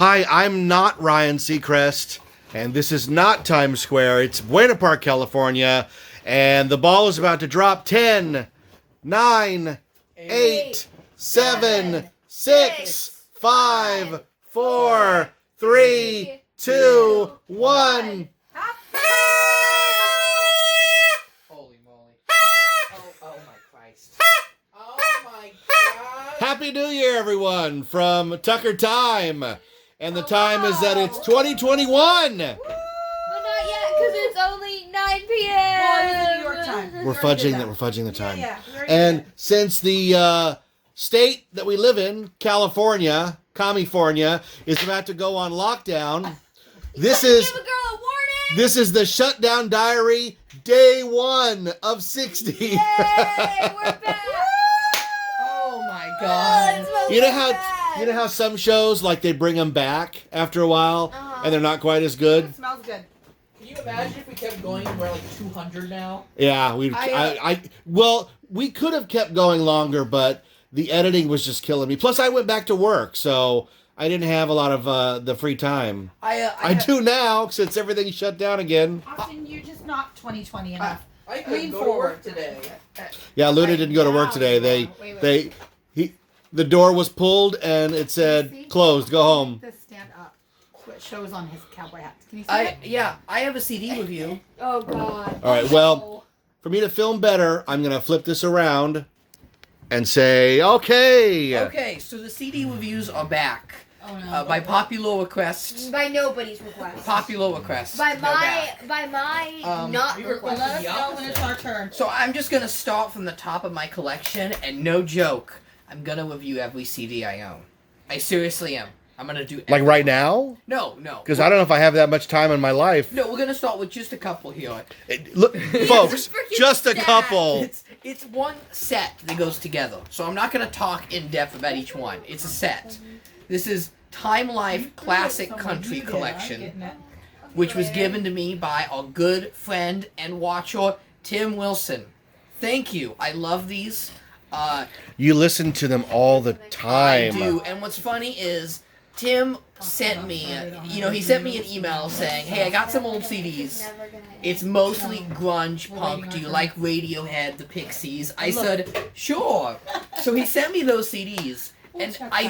Hi, I'm not Ryan Seacrest, and this is not Times Square. It's Buena Park, California, and the ball is about to drop. 10, 9, 8, 7, 6, 5, 4, 3, 2, 1. Holy moly. Oh my Christ. Oh my God. Happy New Year, everyone, from Tucker Time. And the time is that it's 2021. But not yet, because it's only 9 p.m. Well, it's New York time. We're fudging the time. Yeah. And since the state that we live in, California, California, is about to go on lockdown, this is Give a girl a warning. this is the shutdown diary, day 1 of 60. Yay, we're back. Oh my God. You know how some shows, like, they bring them back after a while, and they're not quite as good? It smells good. Can you imagine if we kept going and we're like 200 now? Yeah, we could have kept going longer, but the editing was just killing me. Plus, I went back to work, so I didn't have a lot of the free time. I do now, since everything's shut down again. Austin, you're just not 2020 enough. I couldn't go to work today. Yeah, Luna didn't go to work today. The door was pulled, and it said, closed, go home. This stand up. So it shows on his cowboy hat. Can you see it? Yeah, I have a CD review. Oh, God. All right, well, for me to film better, I'm going to flip this around and say, okay. Okay, so the CD reviews are back. Oh, no. By popular request. By nobody's request. Popular request. By they're back. my not we request. Let us know when it's our turn. So I'm just going to start from the top of my collection, and no joke, I'm going to review every CD I own. I seriously am. I'm going to do Like right now? No. Because I don't know if I have that much time in my life. No, we're going to start with just a couple here. Look, folks, freaking just a sad. couple. It's one set that goes together. So I'm not going to talk in depth about each one. It's a set. This is Time Life Classic Country Collection, which was given to me by our good friend and watcher, Tim Wilson. Thank you. I love these. You listen to them all the time. I do. And what's funny is Tim sent me, he sent me an email saying, hey, I got some old CDs. It's mostly grunge punk. Do you like Radiohead, the Pixies? I said, sure. So he sent me those CDs. And I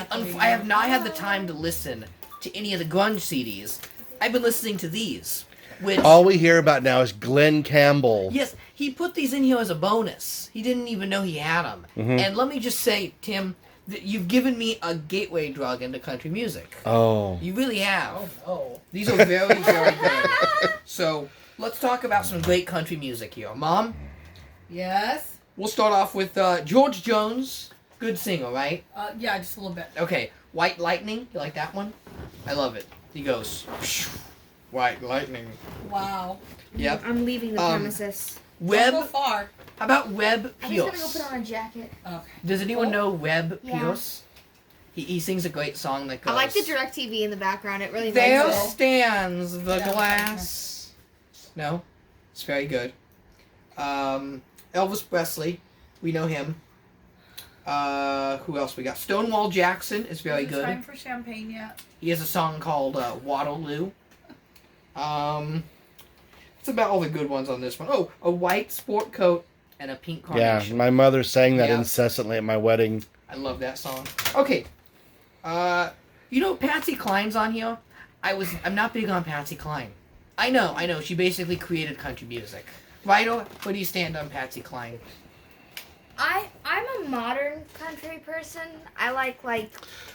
have not had the time to listen to any of the grunge CDs. I've been listening to these. Which, All we hear about now is Glenn Campbell. yes, he put these in here as a bonus. He didn't even know he had them. And let me just say, Tim, that you've given me a gateway drug into country music. Oh. You really have. Oh. These are very, very good. So, let's talk about some great country music here. Mom, Yes. we'll start off with George Jones. Good singer, right? Yeah, just a little bit. Okay, White Lightning. You like that one? I love it. He goes, White Lightning. Wow. Yep. I'm leaving the premises. Don't Webb. go far. How about Webb I'm just gonna go Pierce? put on a jacket. Okay. Does anyone know Webb Yeah. Pierce? He sings a great song that goes. I like the DirecTV in the background. It really There makes it. stands the Yeah, glass. No, it's very good. Elvis Presley, we know him. Who else we got? Stonewall Jackson is very Is it good. time for champagne yet? He has a song called Waterloo. It's about all the good ones on this one. Oh, a white sport coat and a pink Yeah, carnation. my mother sang that Yeah. incessantly at my wedding. I love that song. Okay. Patsy Cline's on here. I'm not big on Patsy Cline. I know. She basically created country music. Vital, where do you stand on Patsy Cline? I'm a modern country person. I like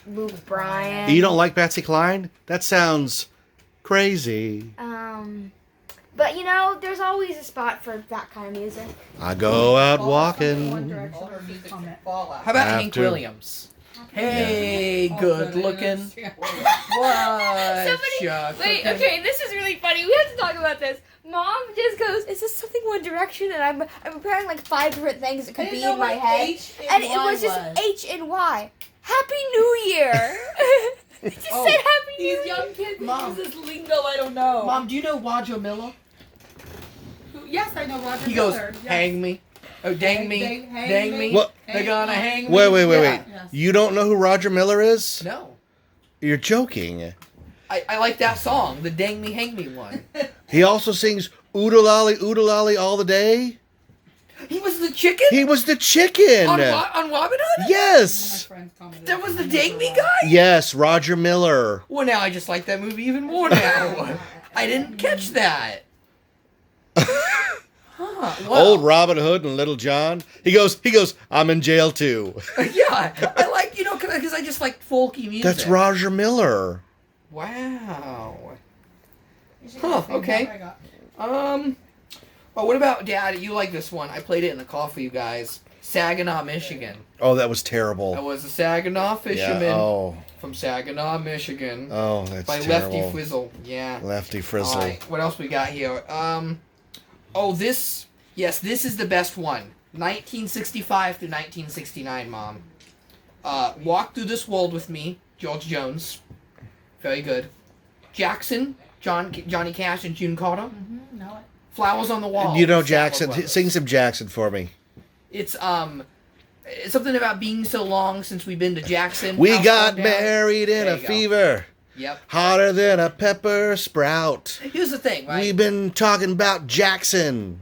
Luke Bryan. You don't like Patsy Cline? That sounds crazy. But there's always a spot for that kind of music. I go out One walking. Direction. All her music's Comment. Fallout. How about Have Hank to. Williams? Hey, Oh, good goodness. looking. Yeah. What? Wait, okay, this is really funny. We have to talk about this. Mom just goes, "Is this something One Direction?" And I'm preparing like 5 different things it could be in my head, and it was just H and Y. Happy New Year. It just Oh, said Happy New These Year. young kids Mom. use this lingo I don't know. Mom, do you know Roger Miller? Yes, I know Roger He goes, Miller. Yes. hang me. Oh, dang Hang- me. hang- hang Dang me. me. What? They're gonna hang me. Wait. Yeah. Yes. You don't know who Roger Miller is? No. You're joking. I like that song, the Dang Me Hang Me one. He also sings oodalali all the day. He was the chicken? He was the chicken. On Robin Hood? Yes. That was the Dang Me guy? Yes, Roger Miller. Well, now I just like that movie even more now. I didn't catch that. Huh, well, Old Robin Hood and Little John. He goes, I'm in jail too. Yeah, I like, because I just like folky music. That's Roger Miller. Wow. Huh, okay. Oh, what about, Dad, you like this one. I played it in the car for you guys. Saginaw, Michigan. Oh, that was terrible. I was a Saginaw fisherman Yeah, from Saginaw, Michigan. Oh, that's by terrible. Lefty Frizzle. Yeah. Lefty Frizzle. All right, what else we got here? This is the best one. 1965 through 1969, Mom. Walk Through This World with Me, George Jones. Very good. Jackson, Johnny Cash and June Carter. Mm-hmm, know it. Flowers on the Wall. You know Savile Jackson. Brothers. Sing some Jackson for me. It's something about being so long since we've been to Jackson. We House got burned down. married in There a you go. fever. Yep. Hotter than a pepper sprout. Here's the thing, right? We've been talking about Jackson.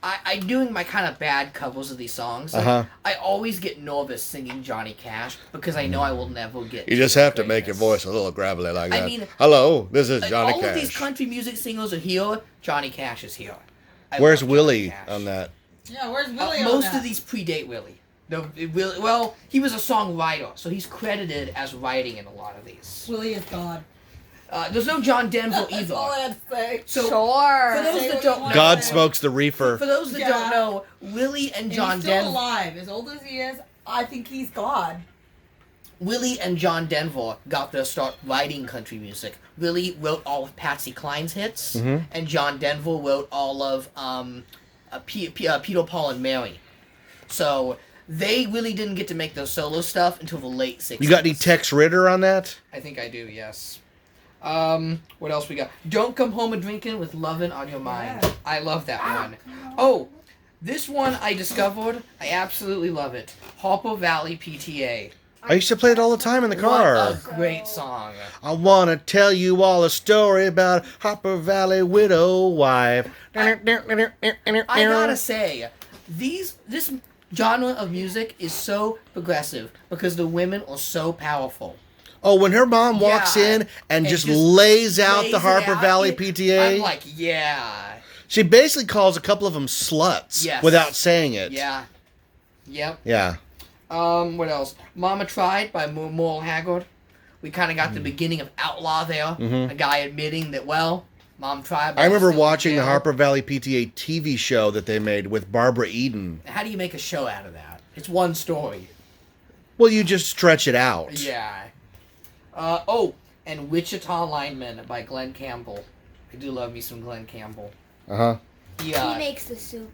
I'm doing my kind of bad covers of these songs. Uh-huh. I always get nervous singing Johnny Cash because I know I will never get. You just have to make your greatness. voice a little gravelly like I that. mean, hello, this is Johnny all Cash. of these country music singers are here. Johnny Cash is here. I Where's love Johnny Willie Cash. on that? Yeah, where's Willie on Most that? of these predate Willie. No, well, he was a songwriter, so he's credited as writing in a lot of these. Willie is God. There's no John Denver That's all I either. have to say. So Sure. for those Say that what don't you know, want. God smokes the reefer. For those that Yeah. don't know, Willie and And John he's still Denver. alive. As old as he is, I think he's God. Willie and John Denver got their start writing country music. Willie wrote all of Patsy Cline's hits, Mhm. and John Denver wrote all of Peter, Paul, and Mary. So they really didn't get to make their solo stuff until the late 60s. You got any Tex Ritter on that? I think I do, yes. What else we got? Don't Come Home a Drinkin' with Lovin' on Your Mind. Yeah. I love that one. Oh, this one I discovered. I absolutely love it. Harper Valley PTA. I used to play it all the time in the car. What a great song. I want to tell you all a story about Hopper Valley widow wife. I gotta say, this genre of music is so progressive because the women are so powerful. Oh, when her mom walks Yeah, in and just just lays out lays the it Harper out, Valley I'm PTA, like, yeah, she basically calls a couple of them sluts Yes. without saying it. yeah, yep. Yeah. What else? Mama Tried by Merle Haggard. We kind of got the beginning of Outlaw there. Mhm. A guy admitting that, well, Mom tried. but I remember still in watching the jail. Harper Valley PTA TV show that they made with Barbara Eden. How do you make a show out of that? It's one story. Well, you just stretch it out. Yeah. And Wichita Lineman by Glenn Campbell. I do love me some Glenn Campbell. Uh-huh. He Yeah. makes the soup.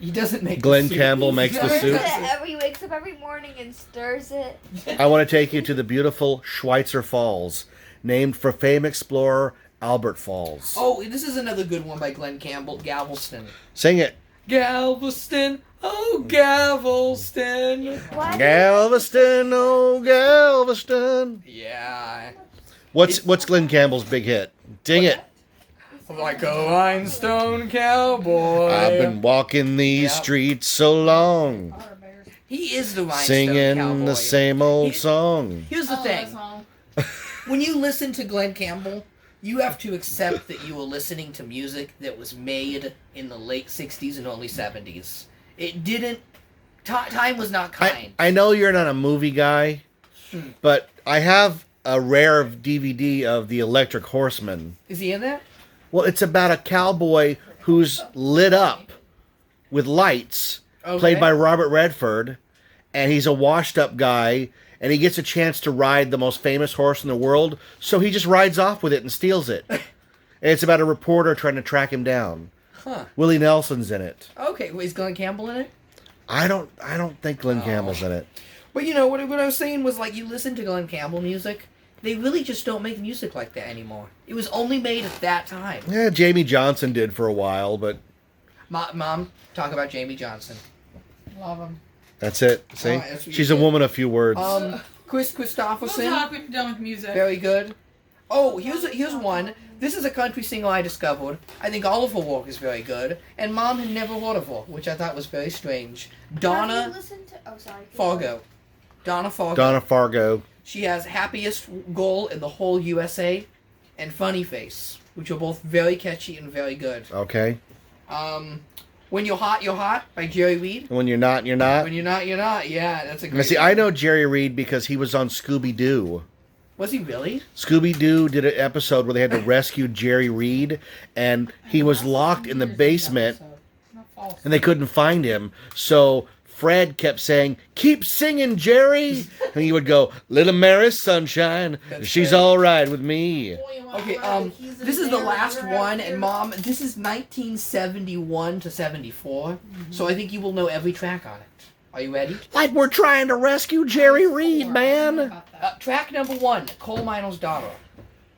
He doesn't make Glenn the soup. Campbell makes the Stirs soup. it he wakes up every morning and stirs it. I want to take you to the beautiful Schweitzer Falls, named for famed explorer Albert Falls. Oh, this is another good one by Glenn Campbell. Galveston. Sing it. Galveston, oh Galveston. What? Galveston, oh Galveston. Yeah. What's Glenn Campbell's big hit? Ding it. Like a rhinestone cowboy. I've been walking these Yep. streets so long, He is the rhinestone singing cowboy. the same old He- song. Here's the thing. When you listen to Glenn Campbell, you have to accept that you are listening to music that was made in the late 60s and early 70s. It didn't... time was not kind. I know you're not a movie guy, but I have a rare DVD of the Electric Horseman. Is he in that? Well, it's about a cowboy who's lit up with lights, Okay. played by Robert Redford, and he's a washed-up guy, and he gets a chance to ride the most famous horse in the world, so he just rides off with it and steals it. And it's about a reporter trying to track him down. Huh. Willie Nelson's in it. Okay, well, is Glenn Campbell in it? I don't think Glenn Campbell's in it. But you know, what I was saying was, like, you listen to Glenn Campbell music, they really just don't make music like that anymore. It was only made at that time. Yeah, Jamie Johnson did for a while, but Mom, talk about Jamie Johnson. Love him. that's it. See? that's what you She's a did. woman of few words. Chris We'll Christopherson, talk when you're done with music. very good. Oh, here's one. This is a country singer I discovered. I think all of her work is very good, and Mom had never heard of her, which I thought was very strange. Have Donna you listened to? Oh, sorry. Fargo. Donna Fargo. Donna Fargo. She has Happiest Girl in the Whole USA and Funny Face, which are both very catchy and very good. Okay. When You're Hot, You're Hot by Jerry Reed. When you're not, you're not. When You're Not, You're Not. Yeah, that's a Now, great see, one. I know Jerry Reed because he was on Scooby-Doo. Was he really? Scooby-Doo did an episode where they had to rescue Jerry Reed, and he was locked in the basement, and they couldn't find him. So Fred kept saying, "Keep singing, Jerry," and he would go, "Little Mary's sunshine, That's she's great. all right with me." Okay, this is the last one, and Mom, this is 1971 to 74, so I think you will know every track on it. Are you ready? Like we're trying to rescue Jerry Reed, man. Track number 1, Coal Miner's Daughter.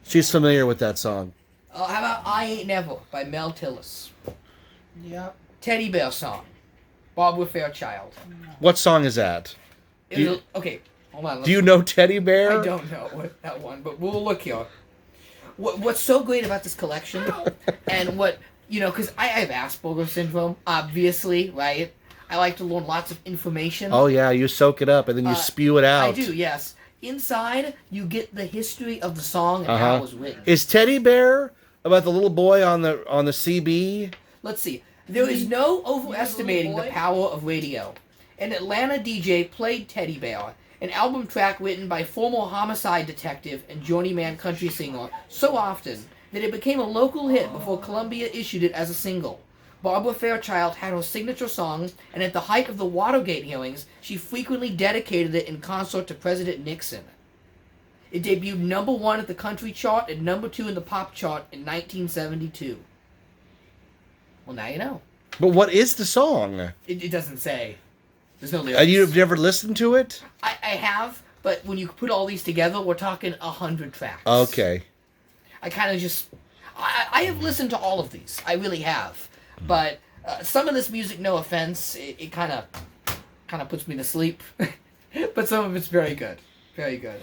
She's familiar with that song. How about I Ain't Never by Mel Tillis? Yep. Teddy Bear Song, Barbara Fairchild. What song is that? Okay, hold on. Do you know Teddy Bear? I don't know what that one, but we'll look here. What's so great about this collection, and what, because I have Asperger's syndrome, obviously, right? I like to learn lots of information. Oh yeah, you soak it up and then you spew it out. I do, yes. Inside, you get the history of the song and how it was written. Is Teddy Bear about the little boy on the CB? Let's see. There is no overestimating the power of radio. An Atlanta DJ played Teddy Bear, an album track written by former homicide detective and journeyman country singer, so often that it became a local hit before Columbia issued it as a single. Barbara Fairchild had her signature song, and at the height of the Watergate hearings, she frequently dedicated it in concert to President Nixon. It debuted number 1 at the country chart and number 2 in the pop chart in 1972. Well, now you know. But what is the song? It doesn't say. There's no lyrics. And you've never listened to it? I have, but when you put all these together, we're talking 100 tracks. Okay. I kind of just... I have listened to all of these. I really have. But some of this music, no offense, it kind of puts me to sleep. But some of it's very good. Very good.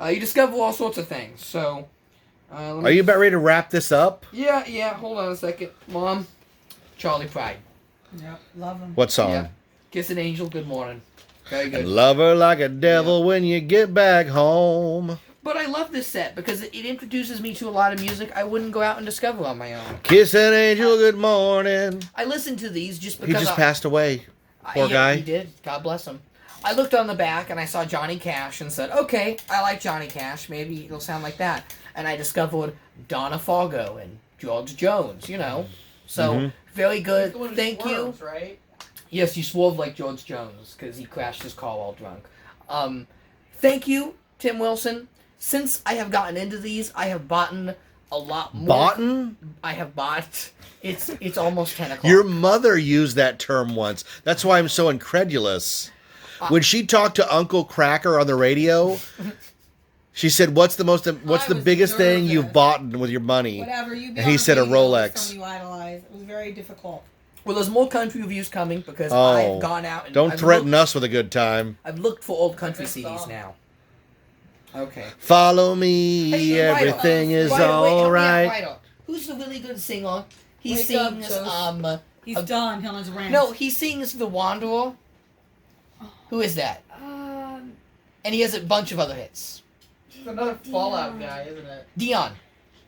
You discover all sorts of things, so... Are you about ready to wrap this up? Yeah, hold on a second. Mom, Charlie Pride. Yep. Love him. What song? Yeah. Kiss an Angel, Good Morning. Very good. And love her like a devil when you get back home. But I love this set because it introduces me to a lot of music I wouldn't go out and discover on my own. Kiss an angel, good morning. I listened to these just because... He just passed away. Poor guy. He did. God bless him. I looked on the back and I saw Johnny Cash and said, okay, I like Johnny Cash. Maybe it'll sound like that. And I discovered Donna Fargo and George Jones, So, very good. Thank you. Right? Yes, you swerved like George Jones because he crashed his car while drunk. Thank you, Tim Wilson. Since I have gotten into these, I have bought a lot more. Botten? I have bought. It's almost 10 o'clock. Your mother used that term once. That's why I'm so incredulous. When she talked to Uncle Cracker on the radio, she said, "What's the biggest thing you've bought with your money?" Whatever you. And he said a Rolex. You idolize. It was very difficult. Well, there's more country reviews coming because I've gone out and... Don't threaten us with a good time. I've looked for old country CDs now. Okay. Follow me, Hey, everything is Ryder, wait, help me out, alright. Ryder. Who's the really good singer? He Wake up, sings, Joe. He's done. He'll his rant. No, he sings The Wanderer. Who is that? And he has a bunch of other hits. It's another Fallout guy, isn't it? Dion.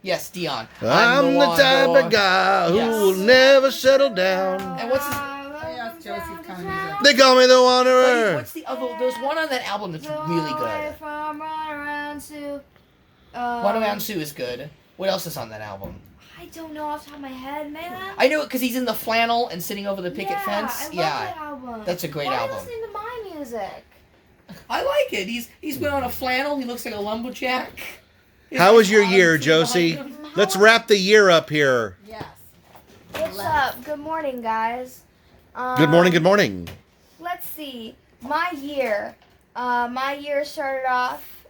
Yes, Dion. I'm the type of guy who will never settle down. And what's his... Yeah, it's Josie's kind of music. They call me the Wanderer. What's the other... There's one on that album that's really good. One Around Sue is good. What else is on that album? I don't know off the top of my head, man. I know it because he's in the flannel and sitting over the picket fence. I love that album. That's a great Why album. Are you listening to my music? I like it. He's been on a flannel. He looks like a lumberjack. How was your year, Josie? Let's wrap the year up here. Yes. What's up? Good morning, guys. Good morning, good morning. Let's see. My year started off,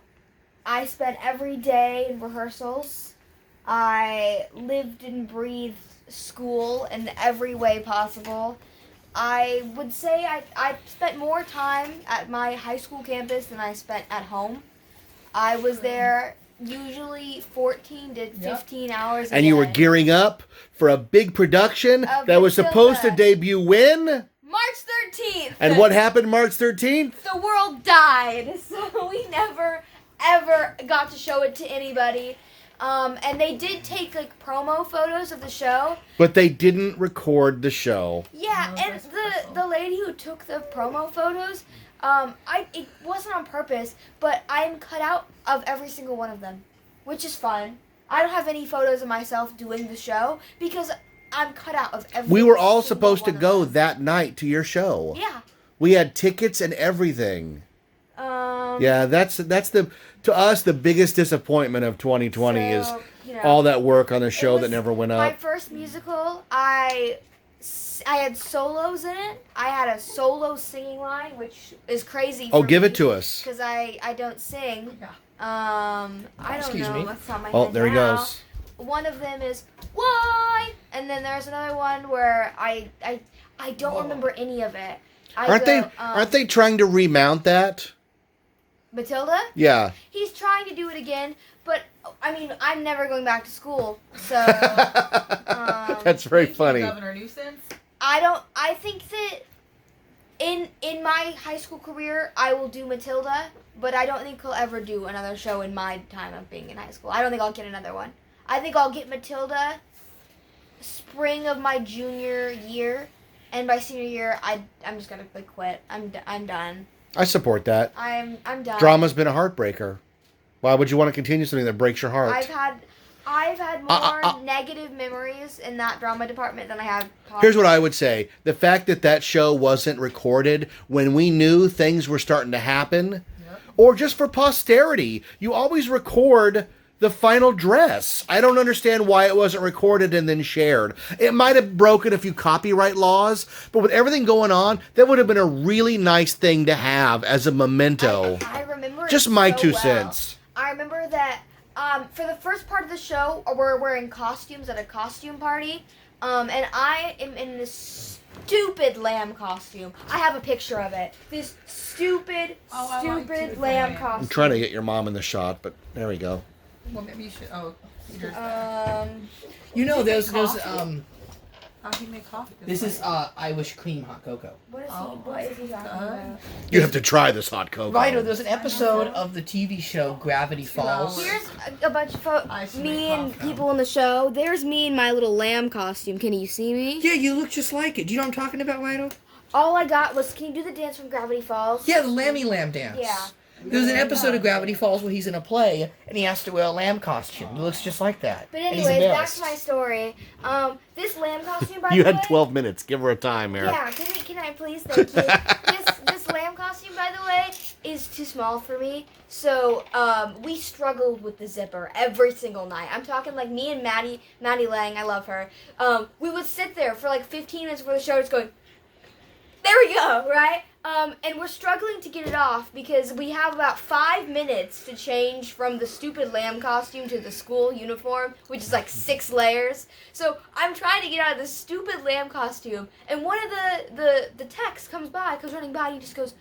I spent every day in rehearsals. I lived and breathed school in every way possible. I would say I spent more time at my high school campus than I spent at home. I was there usually 14 to 15 hours a And you were day. gearing up for a big production Of that was supposed to Matilda. debut when? March 13th. And what happened March 13th? The world died, so we never ever got to show it to anybody. And they did take like promo photos of the show. But they didn't record the show. Yeah, No, and that's the lady who took the promo photos, it wasn't on purpose, but I'm cut out of every single one of them, which is fun. I don't have any photos of myself doing the show because I'm cut out of every. We were all single supposed to one of go them. that night to your show. Yeah. We had tickets and everything. Yeah, that's to us the biggest disappointment of 2020 is So, you know, all that work on a it show was that never went My up. first musical, I had solos in it. I had a solo singing line, which is crazy. Oh, give it to us. Because I don't sing. Yeah. I don't Excuse know me. what's on my Oh, head there he now. goes. One of them is why, and then there's another one where I don't remember any of it. Aren't they trying to remount that? Matilda? Yeah. He's trying to do it again, but I mean, I'm never going back to school, so That's very Thank you, funny. Governor Nuisance. I think that in my high school career, I will do Matilda, but I don't think he'll ever do another show in my time of being in high school. I don't think I'll get another one. I think I'll get Matilda spring of my junior year, and by senior year, I'm just gonna like quit. I'm done. I support that. I'm done. Drama's been a heartbreaker. Why would you want to continue something that breaks your heart? I've had more negative memories in that drama department than I have. Here's what I would say. The fact that that show wasn't recorded when we knew things were starting to happen, or just for posterity, you always record the final dress. I don't understand why it wasn't recorded and then shared. It might have broken a few copyright laws, but with everything going on, that would have been a really nice thing to have as a memento. I remember it Just my so 2 well. cents. I remember that for the first part of the show, we're wearing costumes at a costume party, and I am in this stupid lamb costume. I have a picture of it. This stupid to, lamb Diane. costume. I'm trying to get your mom in the shot, but there we go. Well, maybe you should. Oh, yours. You know, Did you there's make coffee? How do you make coffee? this is Irish cream hot cocoa. What is Oh, he? What is he talking about? You have to try this hot cocoa. Right, there's an episode of the TV show Gravity Falls. Here's a bunch of I should me make and coffee. people in the show. There's me in my little lamb costume. Can you see me? Yeah, you look just like it. Do you know what I'm talking about, Lido? All I got was, can you do the dance from Gravity Falls? Yeah, the Lammy Lamb dance. Yeah. There's an episode of Gravity Falls where he's in a play and he has to wear a lamb costume. He looks just like that. But And he's anyways, back embarrassed. to my story. This lamb costume, by You the had way. 12 minutes. Give her a time, Eric. Yeah, can I please? Thank you. This lamb costume, by the way, is too small for me. So we struggled with the zipper every single night. I'm talking like me and Maddie Lang. I love her. We would sit there for like 15 minutes before the show. It's going. There we go, right? And we're struggling to get it off because we have about 5 minutes to change from the stupid lamb costume to the school uniform, which is like 6 layers. So I'm trying to get out of this stupid lamb costume, and one of the techs comes running by, and he just goes,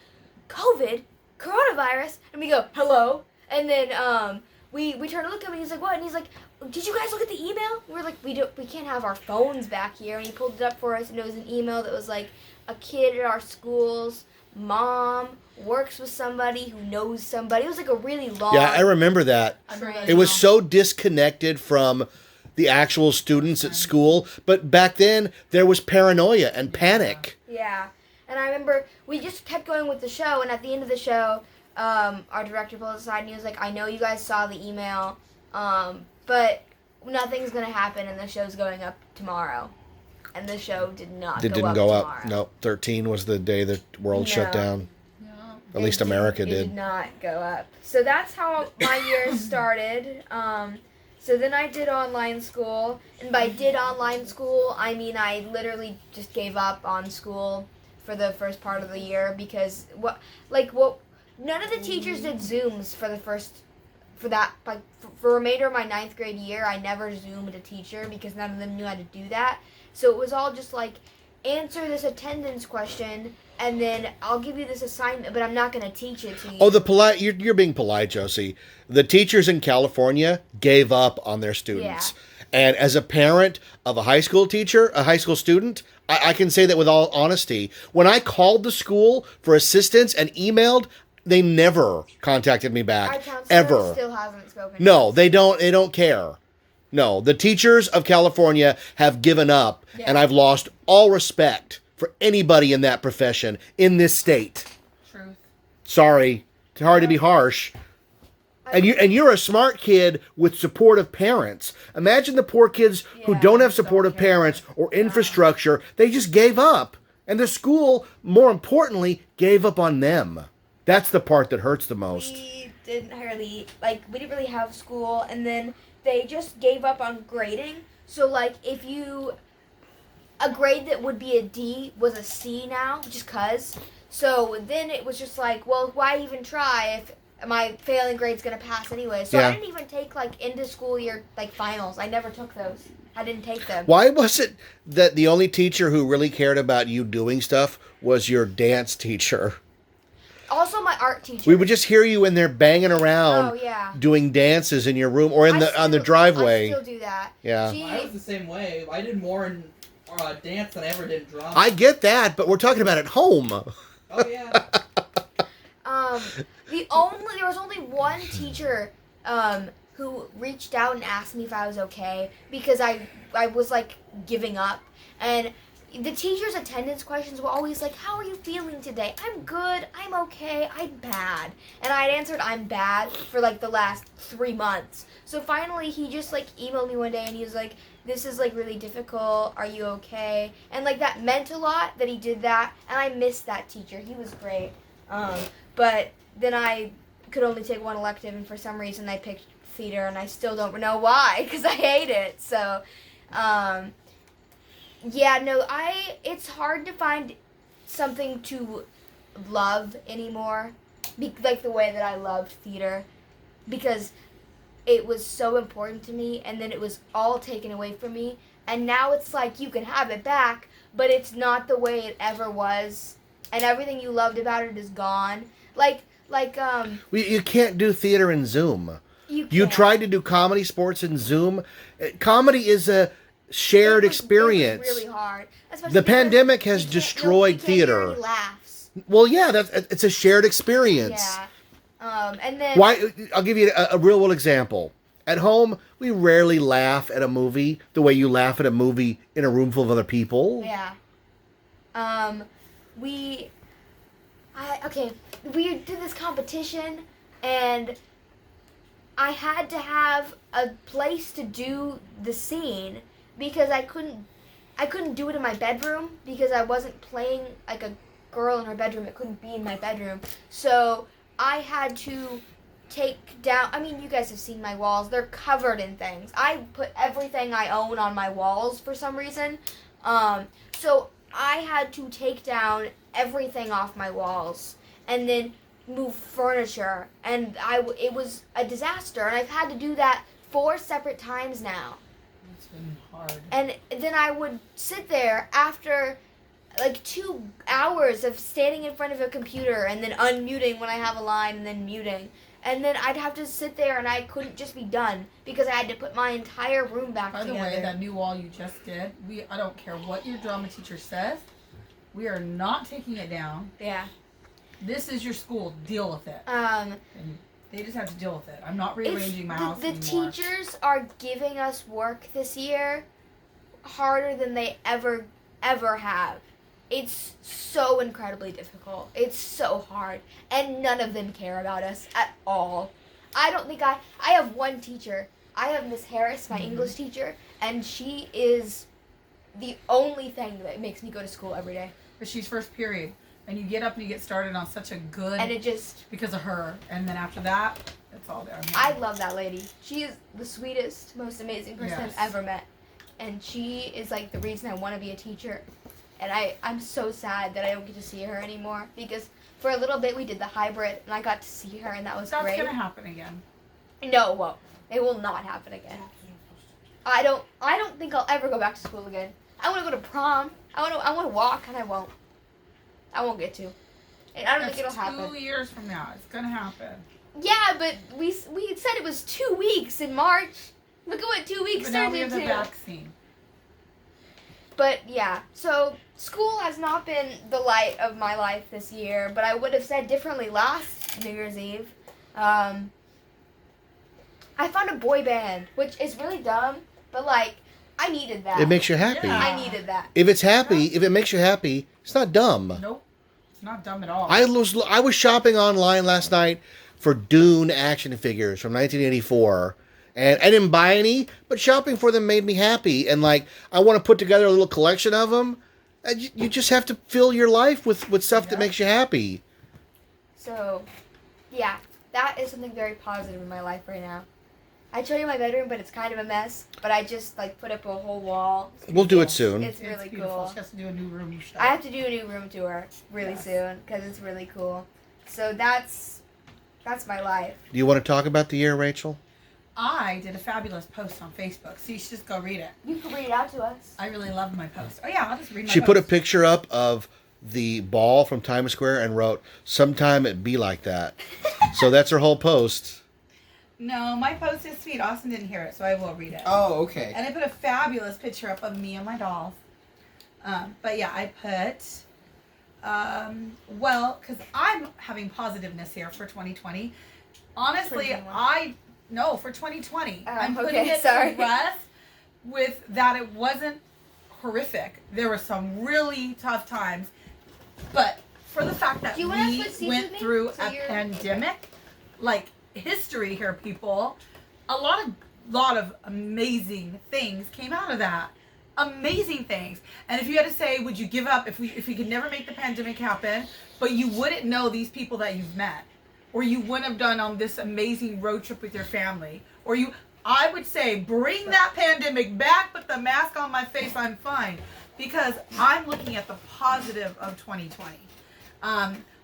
"COVID, coronavirus," and we go, "Hello," and then we turn to look at him, and he's like, "What?" And he's like, "Did you guys look at the email?" We're like, we can't have our phones back here," and he pulled it up for us, and it was an email that was like, a kid at our school's mom works with somebody who knows somebody. It was like a really long. Yeah, I remember that. train. It was so disconnected from the actual students at school, but back then there was paranoia and panic. Yeah, and I remember we just kept going with the show, and at the end of the show, our director pulled us aside and he was like, "I know you guys saw the email, but nothing's gonna happen, and the show's going up tomorrow." And the show did not. It go didn't up go tomorrow. up. No, 13 was the day the world shut No. down. Yeah. At least It America It did. did not go up. So that's how my year started. So then I did online school, and by did online school, I mean I literally just gave up on school for the first part of the year because none of the teachers did Zooms for the remainder of my 9th grade year. I never Zoomed a teacher because none of them knew how to do that. So it was all just like answer this attendance question, and then I'll give you this assignment, but I'm not going to teach it to you. Oh, the polite. You're being polite, Josie. The teachers in California gave up on their students. Yeah. And as a parent of a high school teacher, a high school student, I can say that with all honesty. When I called the school for assistance and emailed, they never contacted me Our back. counselor Ever. still hasn't spoken. No, they don't. They don't care. No, the teachers of California have given up, and I've lost all respect for anybody in that profession in this state. Truth. Sorry, sorry to be harsh. And you're a smart kid with supportive parents. Imagine the poor kids who Yeah, don't have supportive parents or infrastructure. They just gave up. And the school, more importantly, gave up on them. That's the part that hurts the most. We didn't really have school, and then they just gave up on grading. So, like, if a grade that would be a D was a C now, just 'cause. So then it was just like, well, why even try if my failing grade's gonna pass anyway? So Yeah. I didn't even take, like, end of school year, like, finals. I never took those. I didn't take them. Why was it that the only teacher who really cared about you doing stuff was your dance teacher? Also, my art teacher. We would just hear you in there banging around Oh, yeah. doing dances in your room or on the driveway. I still do that. Yeah. I was the same way. I did more in dance than I ever did drama. I get that, but we're talking about at home. Oh yeah. There was only one teacher who reached out and asked me if I was okay because I was like giving up, and the teacher's attendance questions were always like, how are you feeling today? I'm good, I'm okay, I'm bad. And I'd answered I'm bad for like the last 3 months. So finally he just like emailed me one day and he was like, this is like really difficult, are you okay? And like that meant a lot that he did that, and I missed that teacher. He was great. But then I could only take one elective, and for some reason I picked theater, and I still don't know why, because I hate it. So, it's hard to find something to love anymore, like the way that I loved theater, because it was so important to me, and then it was all taken away from me, and now it's like you can have it back, but it's not the way it ever was, and everything you loved about it is gone. You can't do theater in Zoom. You can't. tried to do comedy sports in Zoom. Comedy is a shared experience. It was really hard. The pandemic has you destroyed can't hear theater. any laughs. Well, yeah, it's a shared experience. Yeah. And then Why? I'll give you a real world example. At home, we rarely laugh at a movie the way you laugh at a movie in a room full of other people. Yeah. We did this competition, and I had to have a place to do the scene because I couldn't do it in my bedroom because I wasn't playing like a girl in her bedroom. It couldn't be in my bedroom. So I had to take down, you guys have seen my walls. They're covered in things. I put everything I own on my walls for some reason. So I had to take down everything off my walls and then move furniture, and it was a disaster, and I've had to do that 4 separate times now. It's been hard. And then I would sit there after like 2 hours of standing in front of a computer and then unmuting when I have a line and then muting. And then I'd have to sit there and I couldn't just be done because I had to put my entire room back By together. the way, that new wall you just did, I don't care what your drama teacher says, we are not taking it down. Yeah. This is your school. Deal with it. And they just have to deal with it. I'm not rearranging my house the anymore. teachers are giving us work this year harder than they ever have. It's so incredibly difficult. It's so hard. And none of them care about us at all. I don't think I have one teacher. I have Miss Harris, my English teacher, and she is the only thing that makes me go to school every day. But she's first period. And you get up and you get started on such a good... And it just... Because of her. And then after that, it's all downhill. I love that lady. She is the sweetest, most amazing person Yes. I've ever met. And she is like the reason I want to be a teacher. And I'm so sad that I don't get to see her anymore. Because for a little bit we did the hybrid and I got to see her and that was That's great. going to happen again. No, it won't. It will not happen again. I don't think I'll ever go back to school again. I want to go to prom. I want to walk, and I won't. I won't get to. And I don't think it'll happen. 2 years from now, it's gonna happen. Yeah, but we said it was 2 weeks in March. Look at what 2 weeks But now turned we have into. the vaccine. But yeah, so school has not been the light of my life this year, but I would have said differently last New Year's Eve. I found a boy band, which is really dumb, but like, I needed that. It makes you happy. Yeah. I needed that. If it's happy, if it makes you happy, it's not dumb. Nope. It's not dumb at all. I was shopping online last night for Dune action figures from 1984, and I didn't buy any, but shopping for them made me happy. And like, I want to put together a little collection of them. And you just have to fill your life with stuff that makes you happy. So, yeah, that is something very positive in my life right now. I showed you my bedroom, but it's kind of a mess. But I just like put up a whole wall. We'll do it soon. It's really beautiful. cool. She has to do a new room shot. I have to do a new room tour really soon because it's really cool. So that's my life. Do you want to talk about the year, Rachel? I did a fabulous post on Facebook, so you should just go read it. You can read it out to us. I really loved my post. Oh yeah, I'll just read my She post. put a picture up of the ball from Times Square and wrote, "Sometime it be like that." So that's her whole post. No, my post is sweet. Austin didn't hear it, so I will read it. Oh, okay. And I put a fabulous picture up of me and my dolls. But yeah, I put, well, because I'm having positiveness here for 2020. Honestly, 2021. For 2020. Oh, I'm putting okay, it sorry. to rest with that it wasn't horrific. There were some really tough times. But for the fact that Do you wanna we switch seats went with me? through So a you're- pandemic, like history here, people, a lot of amazing things came out of that. Amazing things. And if you had to say, would you give up if we could never make the pandemic happen, but you wouldn't know these people that you've met, or you wouldn't have done on this amazing road trip with your family, or I would say, bring that pandemic back, put the mask on my face, I'm fine. Because I'm looking at the positive of 2020.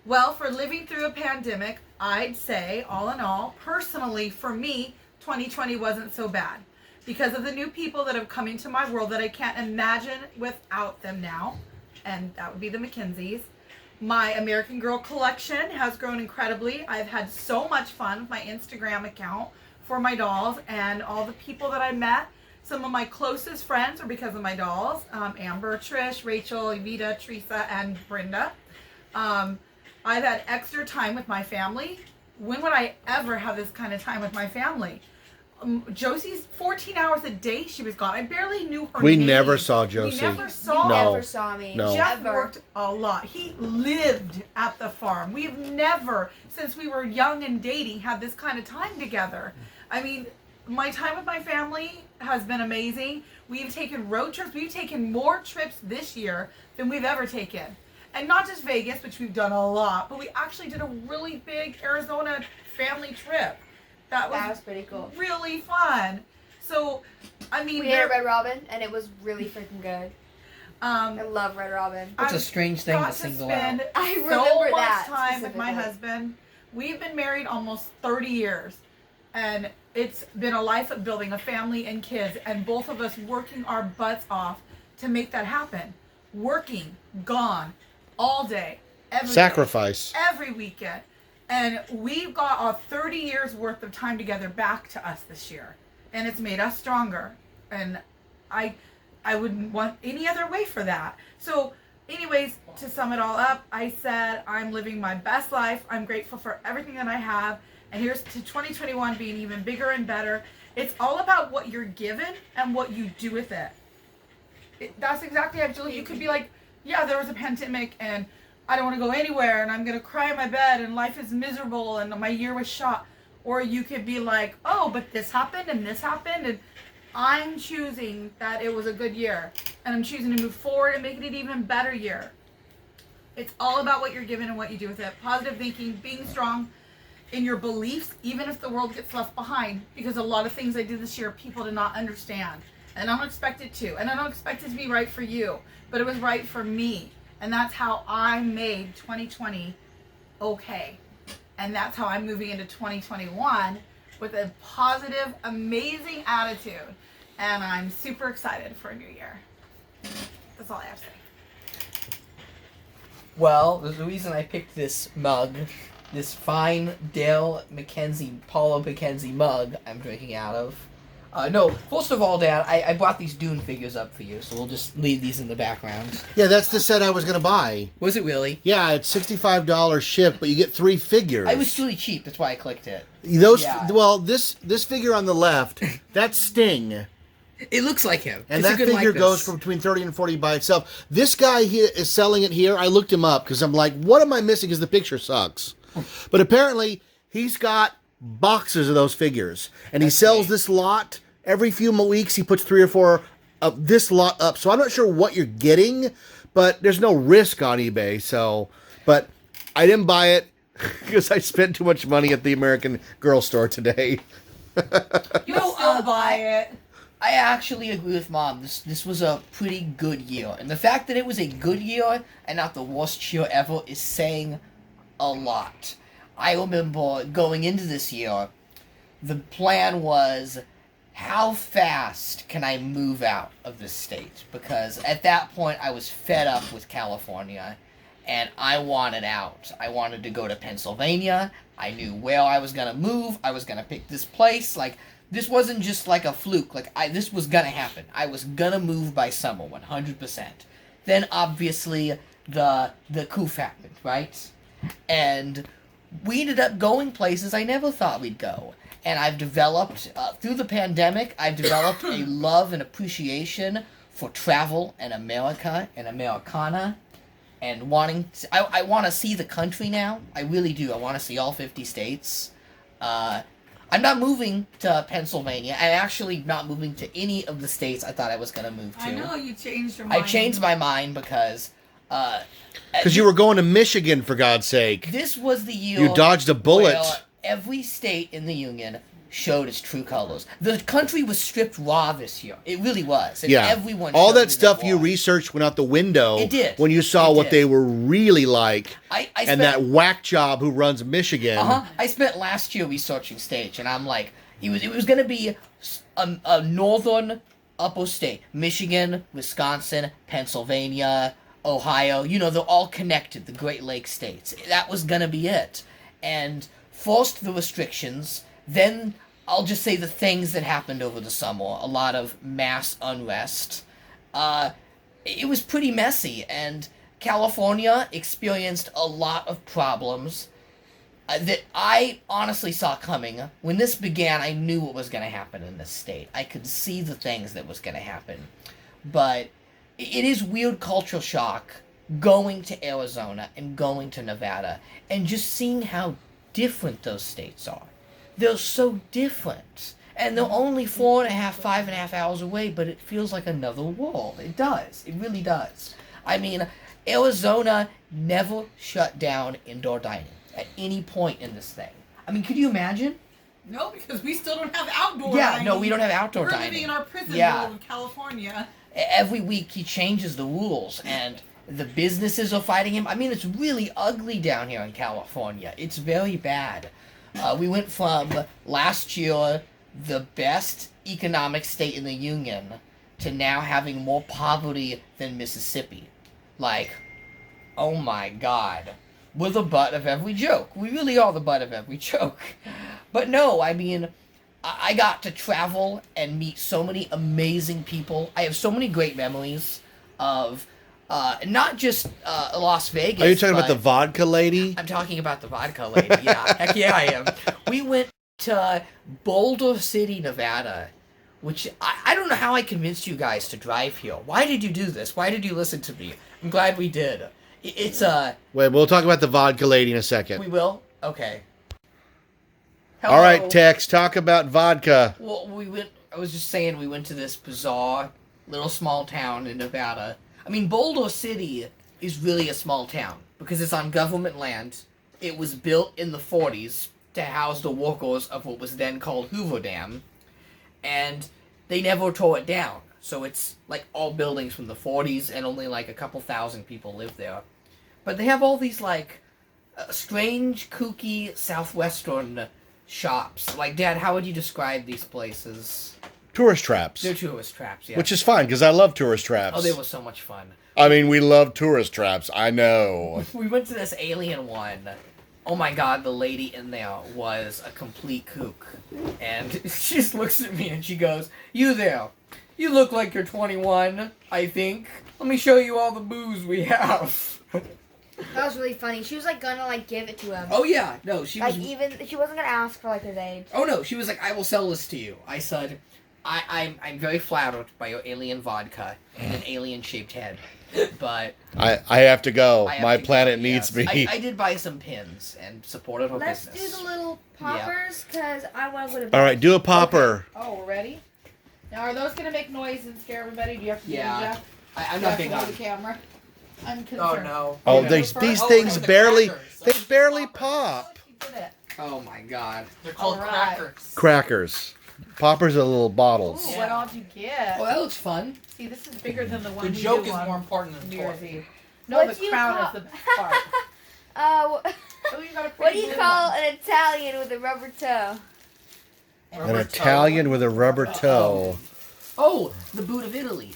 Well, for living through a pandemic, I'd say, all in all, personally, for me, 2020 wasn't so bad. Because of the new people that have come into my world that I can't imagine without them now. And that would be the Mackenzies. My American Girl collection has grown incredibly. I've had so much fun with my Instagram account for my dolls and all the people that I met. Some of my closest friends are because of my dolls. Amber, Trish, Rachel, Evita, Teresa, and Brenda. I've had extra time with my family. When would I ever have this kind of time with my family? Josie's 14 hours a day she was gone. I barely knew her We name. never saw Josie. We never You saw No. never saw me. No. Jeff Ever. worked a lot. He lived at the farm. We've never, since we were young and dating, had this kind of time together. I mean, my time with my family has been amazing. We've taken road trips. We've taken more trips this year than we've ever taken. And not just Vegas, which we've done a lot, but we actually did a really big Arizona family trip. That was pretty cool. really fun. So, I mean, We ate at Red Robin, and it was really freaking good. I love Red Robin. That's a I've strange thing got to single spend out. I so remember much that time with my specifically. husband. We've been married almost 30 years, and it's been a life of building a family and kids, and both of us working our butts off to make that happen. Working, gone, all day, every day, Sacrifice. every weekend. And we've got our 30 years worth of time together back to us this year. And it's made us stronger. And I wouldn't want any other way for that. So anyways, to sum it all up, I said I'm living my best life. I'm grateful for everything that I have. And here's to 2021 being even bigger and better. It's all about what you're given and what you do with it. That's exactly it, Julie. You could be like, yeah, there was a pandemic and I don't want to go anywhere and I'm going to cry in my bed and life is miserable and my year was shot. Or you could be like, oh, but this happened and I'm choosing that it was a good year and I'm choosing to move forward and make it an even better year. It's all about what you're given and what you do with it. Positive thinking, being strong in your beliefs, even if the world gets left behind, because a lot of things I did this year, people did not understand. And I don't expect it to. And I don't expect it to be right for you, but it was right for me. And that's how I made 2020 okay. And that's how I'm moving into 2021 with a positive, amazing attitude. And I'm super excited for a new year. That's all I have to say. Well, there's a reason I picked this mug. This fine Paulo Mackenzie mug I'm drinking out of. No, first of all, Dad, I brought these Dune figures up for you, so we'll just leave these in the background. Yeah, that's the set I was going to buy. Was it really? Yeah, it's $65 shipped, but you get 3 figures. It was really cheap, that's why I clicked it. Yeah. Well, this figure on the left, that's Sting. It looks like him. And it's that figure goes for between 30 and 40 by itself. This guy here is selling it here. I looked him up because I'm like, what am I missing? Because the picture sucks. But apparently, he's got boxes of those figures. And he sells this lot. Every few weeks, he puts 3 or 4 of this lot up. So I'm not sure what you're getting, but there's no risk on eBay. So, but I didn't buy it because I spent too much money at the American Girl store today. You'll still buy it. I actually agree with Mom. This was a pretty good year. And the fact that it was a good year and not the worst year ever is saying a lot. I remember going into this year, the plan was, how fast can I move out of this state? Because at that point, I was fed up with California, and I wanted out. I wanted to go to Pennsylvania. I knew where I was going to move. I was going to pick this place. Like, this wasn't just like a fluke. Like, this was going to happen. I was going to move by summer, 100%. Then, obviously, the coup happened, right? And we ended up going places I never thought we'd go. And I've developed, through the pandemic, I've developed a love and appreciation for travel and America and Americana. And wanting to, I want to see the country now. I really do. I want to see all 50 states. I'm not moving to Pennsylvania. I'm actually not moving to any of the states I thought I was going to move to. I know, you changed your mind. I changed my mind because... Because you were going to Michigan, for God's sake. This was the year... You dodged a bullet. Where every state in the Union showed its true colors. The country was stripped raw this year. It really was. And everyone all showed that stuff it you raw. researched went out the window. It did. When you saw It what did. they were really like. I and that whack job who runs Michigan. I spent last year researching states, and I'm like, it was going to be a northern upper state. Michigan, Wisconsin, Pennsylvania, Ohio. You know, they're all connected, the Great Lakes states. That was going to be it. And first the restrictions, then I'll just say the things that happened over the summer. A lot of mass unrest. It was pretty messy, and California experienced a lot of problems that I honestly saw coming. When this began, I knew what was going to happen in this state. I could see the things that was going to happen. But it is weird cultural shock going to Arizona and going to Nevada and just seeing how different those states are. They're so different. And they're only 5.5 hours away, but it feels like another world. It does. It really does. I mean, Arizona never shut down indoor dining at any point in this thing. I mean, could you imagine? No, because we still don't have outdoor Yeah, dining. no, we don't have outdoor We're dining. living in our prison Yeah. world of California. Every week he changes the rules, and the businesses are fighting him. I mean, it's really ugly down here in California. It's very bad. We went from last year the best economic state in the union to now having more poverty than Mississippi. Like, oh my God. We're the butt of every joke. We really are the butt of every joke. But no, I mean, I got to travel and meet so many amazing people. I have so many great memories of not just Las Vegas. Are you talking about but the vodka lady? I'm talking about the vodka lady, yeah. Heck yeah, I am. We went to Boulder City, Nevada, which I don't know how I convinced you guys to drive here. Why did you do this? Why did you listen to me? I'm glad we did. It's Wait, we'll talk about the vodka lady in a second. We will? Okay. Hello. All right, Tex, talk about vodka. Well, I was just saying we went to this bizarre little small town in Nevada. I mean, Boulder City is really a small town because it's on government land. It was built in the 40s to house the workers of what was then called Hoover Dam, and they never tore it down. So it's like all buildings from the 40s, and only like a couple thousand people live there. But they have all these like strange, kooky southwestern shops. Like, Dad, how would you describe these places? Tourist traps. They're tourist traps, yeah. Which is fine, because I love tourist traps. Oh, they were so much fun. I mean, we love tourist traps. I know. We went to this alien one. Oh my god, the lady in there was a complete kook. And she just looks at me and she goes, "You there. You look like you're 21, I think. Let me show you all the booze we have." That was really funny. She was like gonna like give it to him. Oh yeah, no, she was... Like even she wasn't gonna ask for like his age. Oh no, she was like, "I will sell this to you." I said, I'm very flattered by your alien vodka and an alien-shaped head. But... I have to go. I have My to planet go, needs yes. me. I did buy some pins and supported her Let's business. do the little poppers because I want to go to bed. All right, do a popper. Oh, we're ready? Now, are those going to make noise and scare everybody? Do you have to do Yeah. them, Jeff? I'm Do you not have big to hold on... the camera? I'm Oh concerned. no. Oh, Yeah. these Oh, things the barely, crackers. they barely Poppers. pop. You did it. Oh my god. They're called All right. crackers. Crackers. Poppers are little Ooh, bottles. what all did you get? Oh, that looks fun. See, this is bigger than the one The we joke do is on more important than New the Year's toy. Eve. No, What the do you crown call- is the best part. Oh, Oh, you got a what pretty do you blue call one. an Italian with a rubber toe? An Rubber Italian with a rubber toe. Oh, the boot of Italy.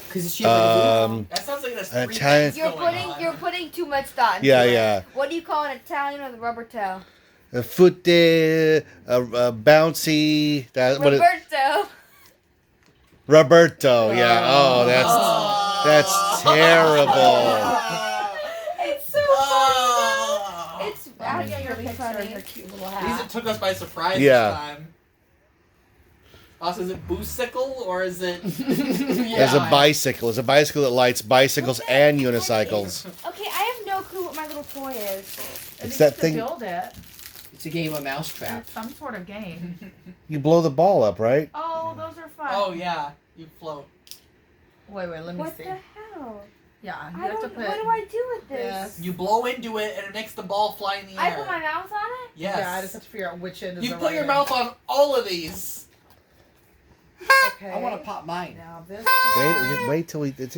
Because she has That sounds like there's An three Italian- things You're going putting on. you're putting too much thought into Yeah, it. yeah. What do you call an Italian with a rubber toe? A foot, a bouncy. That what? Roberto. Roberto. Yeah. Oh, that's terrible. It's so Oh. funny. It's I'm gonna get actually your really picture and funny. your cute little These hat. it took us by surprise Yeah. this time. Also, is it Boosticle or is it? There's a bicycle. It's a bicycle that lights bicycles and unicycles. Okay, I have no clue what my little toy is. I It's think that you have to thing- Build it. It's a game of mousetrap. It's some sort of game. You blow the ball up, right? Oh, those are fun. Oh yeah, you float. Wait, let me What see. the hell? Yeah, you I have to don't. put. What do I do with this? You blow into it and it makes the ball fly in the I air. put my mouth on it. Yes. Yeah, I just have to figure out which end is You the put right your end. mouth on all of these. Okay. I want to pop mine. Now this Wait till we. goes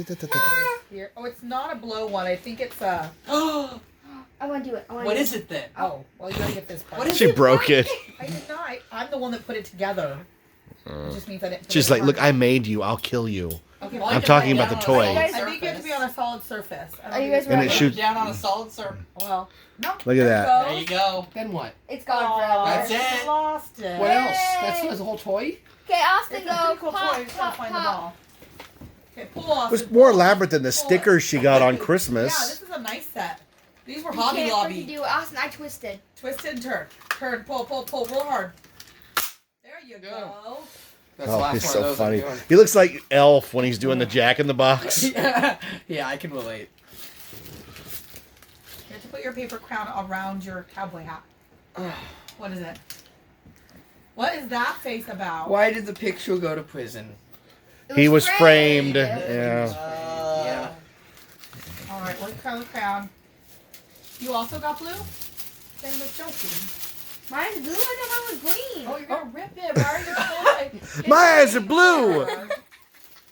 here. Oh, it's not a blow one. I think it's a. I want to do it. I want What is it then? Oh, well, you gotta get this part. What is She broke it. I did not. I'm the one that put it together. It just means I didn't. Put She's it like, in look, front. I made you. I'll kill you. Okay, Well, I'm you can talking put it about the down on a toys. solid I think you have to be on a solid surface. I don't Are you think guys it's- And ready? it Put should- it down on a solid surface. Well, no. Look at there that. it There goes. you go. Then what? It's gone Oh, That's forever. it. I lost it. What else? Yay! That's the whole toy? Okay, Austin, It's go. a pretty cool Pop, toy. You just pop, gotta find the pop. ball. Okay, pull off. It was more elaborate than the stickers she got on Yeah, Christmas. this is a nice set. These were You Hobby can't Lobby. freaking do it. Austin, I twisted. Twist and turn. Turn, pull, real hard. There you go. That's the Oh, last he's one so of those funny. I'm He looks like Elf when he's doing the Jack in the Box. doing. Yeah, I can relate. You have to put your paper crown around your cowboy hat. What is it? What is that face about? Why did the picture go to prison? It He was framed. framed. Yeah. Yeah. All right, let's crown the crown. You also got blue? Same with Chelsea. Mine's blue. I thought mine was green. Oh, you're gonna rip it. Why are you so like? My eyes are blue.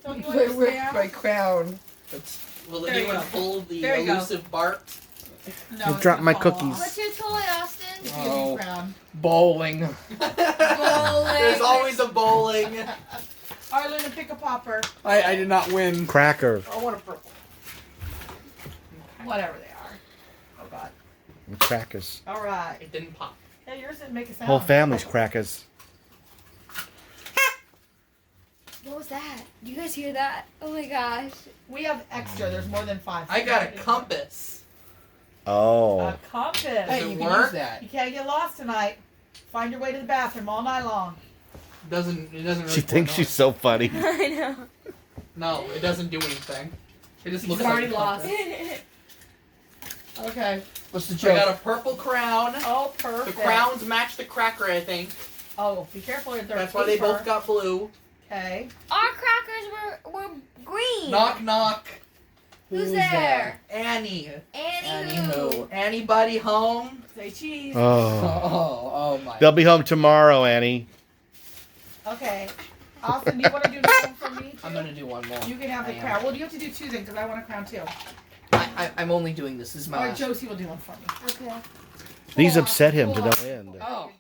Don't you I ripped my understand? crown. That's... Will There anyone you go. pull the There you go. elusive Bart? No, I it's dropped gonna my fall cookies. off. What's your toy, Austin? It's Oh. a crown. Bowling. There's always a bowling. All right, Luna, pick a popper. I did not win. Cracker. I want a purple. Whatever they are. Oh god, Crackers. All right. it didn't pop. Hey, yours didn't make a sound. Whole family's crackers. What was that? Do you guys hear that? Oh my gosh. We have extra. There's more than 5. I got a compass. Oh. A compass. Hey, it you can work? use that. You can't get lost tonight. Find your way to the bathroom all night long. It doesn't really She thinks she's so funny. I know. No, it doesn't do anything. It just He's looks already like a lost. compass. Okay. What's the I joke? got a purple crown. Oh, The perfect. crowns match the cracker, I think. Oh, be careful with their That's why they paper. both got blue. Okay. Our crackers were green. Knock knock. Who's there? Annie. Annie Anywho. Anybody home? Say cheese. Oh. Oh my. They'll be home tomorrow, Annie. Okay. Austin, do you want to do another one for me? Too? I'm gonna do one more. You can have the I am. crown. Well, you have to do 2 then, because I want a crown too. I'm only doing this. This is my All right, last. Josie will do one for me. Okay. These Pull upset off, him to pull no off. end. Oh.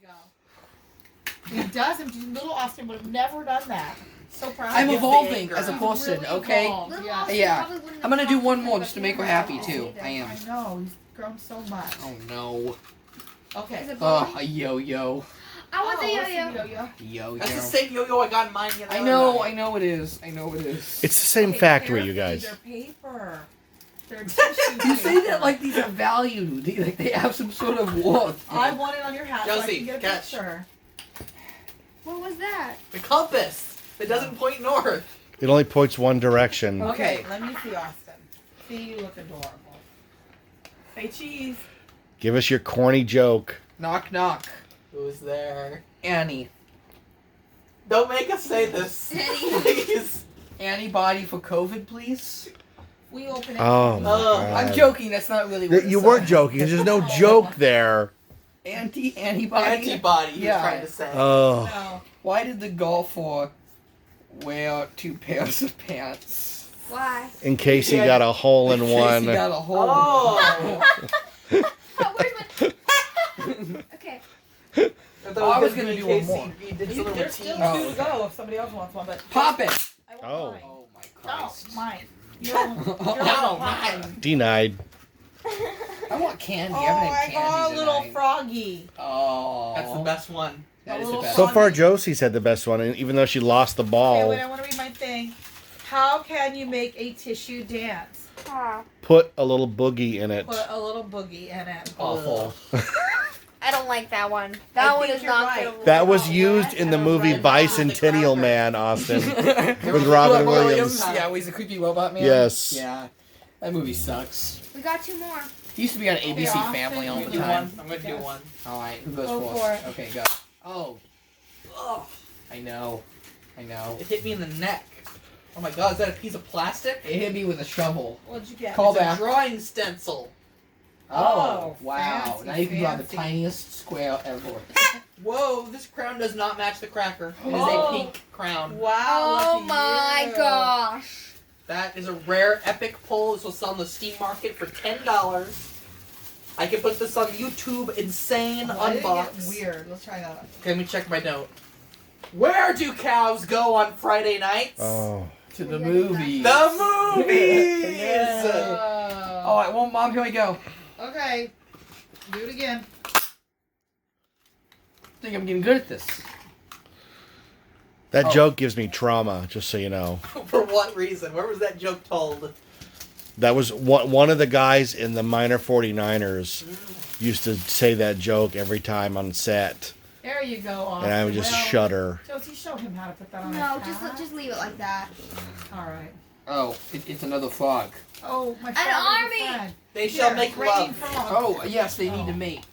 There you go. He doesn't. Little Austin would have never done that. So proud. I'm Get the evolving anger as a out. person, Really okay? evolved, Little yeah. Austin Yeah. probably wouldn't I'm gonna have do gone one to more the just to make her funeral happy, too. either. I am. I know, he's grown so much. Oh no. Okay. Is it Oh, boy? a yo-yo. I want the what's yo-yo. yo-yo? Yo-yo. That's the same yo-yo I got in mine. I know it is. I know it is. It's the same Okay, factory, you carefully, guys. They're paper. They're tissue You say paper. that like these are valued. They have some sort of worth. I want it on your hat so I Josie, can get a catch. picture. What was that? The compass. It doesn't point north. It only points one direction. Okay. Let me see Austin. See, you look adorable. Say cheese. Give us your corny joke. Knock knock. Who's there? Annie. Don't make us say this, please. Antibody for COVID, please. We open it. Oh, my God. I'm joking. That's not really what You it weren't said. joking. There's no joke there. Antibody. Antibody. He's Yeah. trying to say. Oh. No. Why did the golfer wear 2 pairs of pants? Why? In case he got a hole in In case one. he got a hole. Oh. Oh, where's my... Okay. I I was gonna do one more. He did some There's still routine. 2 to go if somebody else wants one, but Pop it. I want Oh. mine. Oh my No, Christ. mine. You're No, mine. Denied. I want candy. Oh, I haven't I had candy got a little tonight. froggy. Oh. That's the best one. That is A the little best. So froggy. far, Josie's had the best one, and even though she lost the Okay, ball. wait, I want to read my thing. How can you make a tissue dance? Ah, Put a little boogie in it. Put a little boogie in it. Awful. I don't like that one. I That one think is you're not right. gonna That work was out. used in the movie Red Hot Bicentennial the Man, Austin. With Robin Williams. Yeah, he's a creepy robot man. Yes. Yeah. That movie sucks. We got 2 more. He used to be on ABC Austin, Family all you the Do time. one. I'm gonna do one. Alright, who goes Go first? for it. Okay, go. Oh. Ugh. I know. It hit me in the neck. Oh my god, is that a piece of plastic? It hit me with a shovel. What'd you get? Call It's back. a drawing stencil. Oh, Oh, wow. fancy, Now you can draw the fancy. tiniest square ever. Whoa, this crown does not match the cracker. It is Oh. a pink crown. Wow. Oh look at my you. gosh. That is a rare epic pull. This will sell on the Steam market for $10. I can put this on YouTube. Insane Why did it get unbox. weird. Let's try that. Okay, let me check my note. Where do cows go on Friday nights? Oh. To the movies. The movies! Alright, well, Mom, here we go. Okay. Do it again. I think I'm getting good at this. That Oh. joke gives me trauma, just so you know. For what reason? Where was that joke told? That was one of the guys in the Minor 49ers used to say that joke every time on set. There you go, Austin. And I would just Well, shudder. Josie, show him how to put that on No, his hat. just leave it like that. All right. Oh, it's another frog. Oh, my An frog is a army! friend. They shall Here, make raining love. frogs. Oh, yes, they need to mate.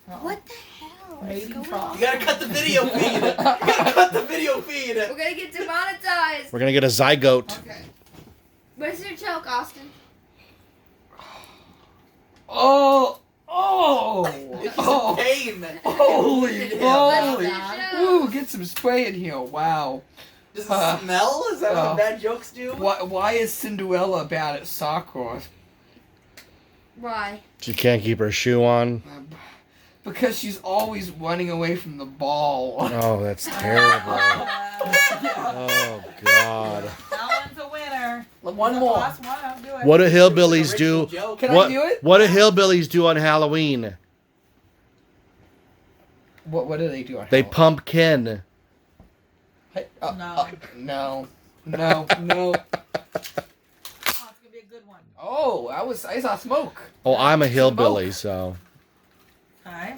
Oh. What the hell is Mating going frog. on? You gotta cut the video feed. You gotta cut the video feed. We're gonna get demonetized. We're gonna get a zygote. Okay. Where's your joke, Austin? Oh! Oh! It's Oh! pain. Holy Let's moly! finish it. Ooh, get some spray in here. Wow. Does it smell? Is that what bad jokes do? Why is Cinderella bad at soccer? Why? She can't keep her shoe on. Because she's always running away from the ball. Oh, that's terrible. Oh, God. That one's a winner. One The more. last one, I'll do it. What do It was an hillbillies original do? joke. Can I What, do it? what do hillbillies do on Halloween? What do they do? On They Halloween? pump Ken. Hey, No. no. Oh, it's gonna be a good one. Oh, I saw smoke. Oh, I'm a hillbilly, so. Okay.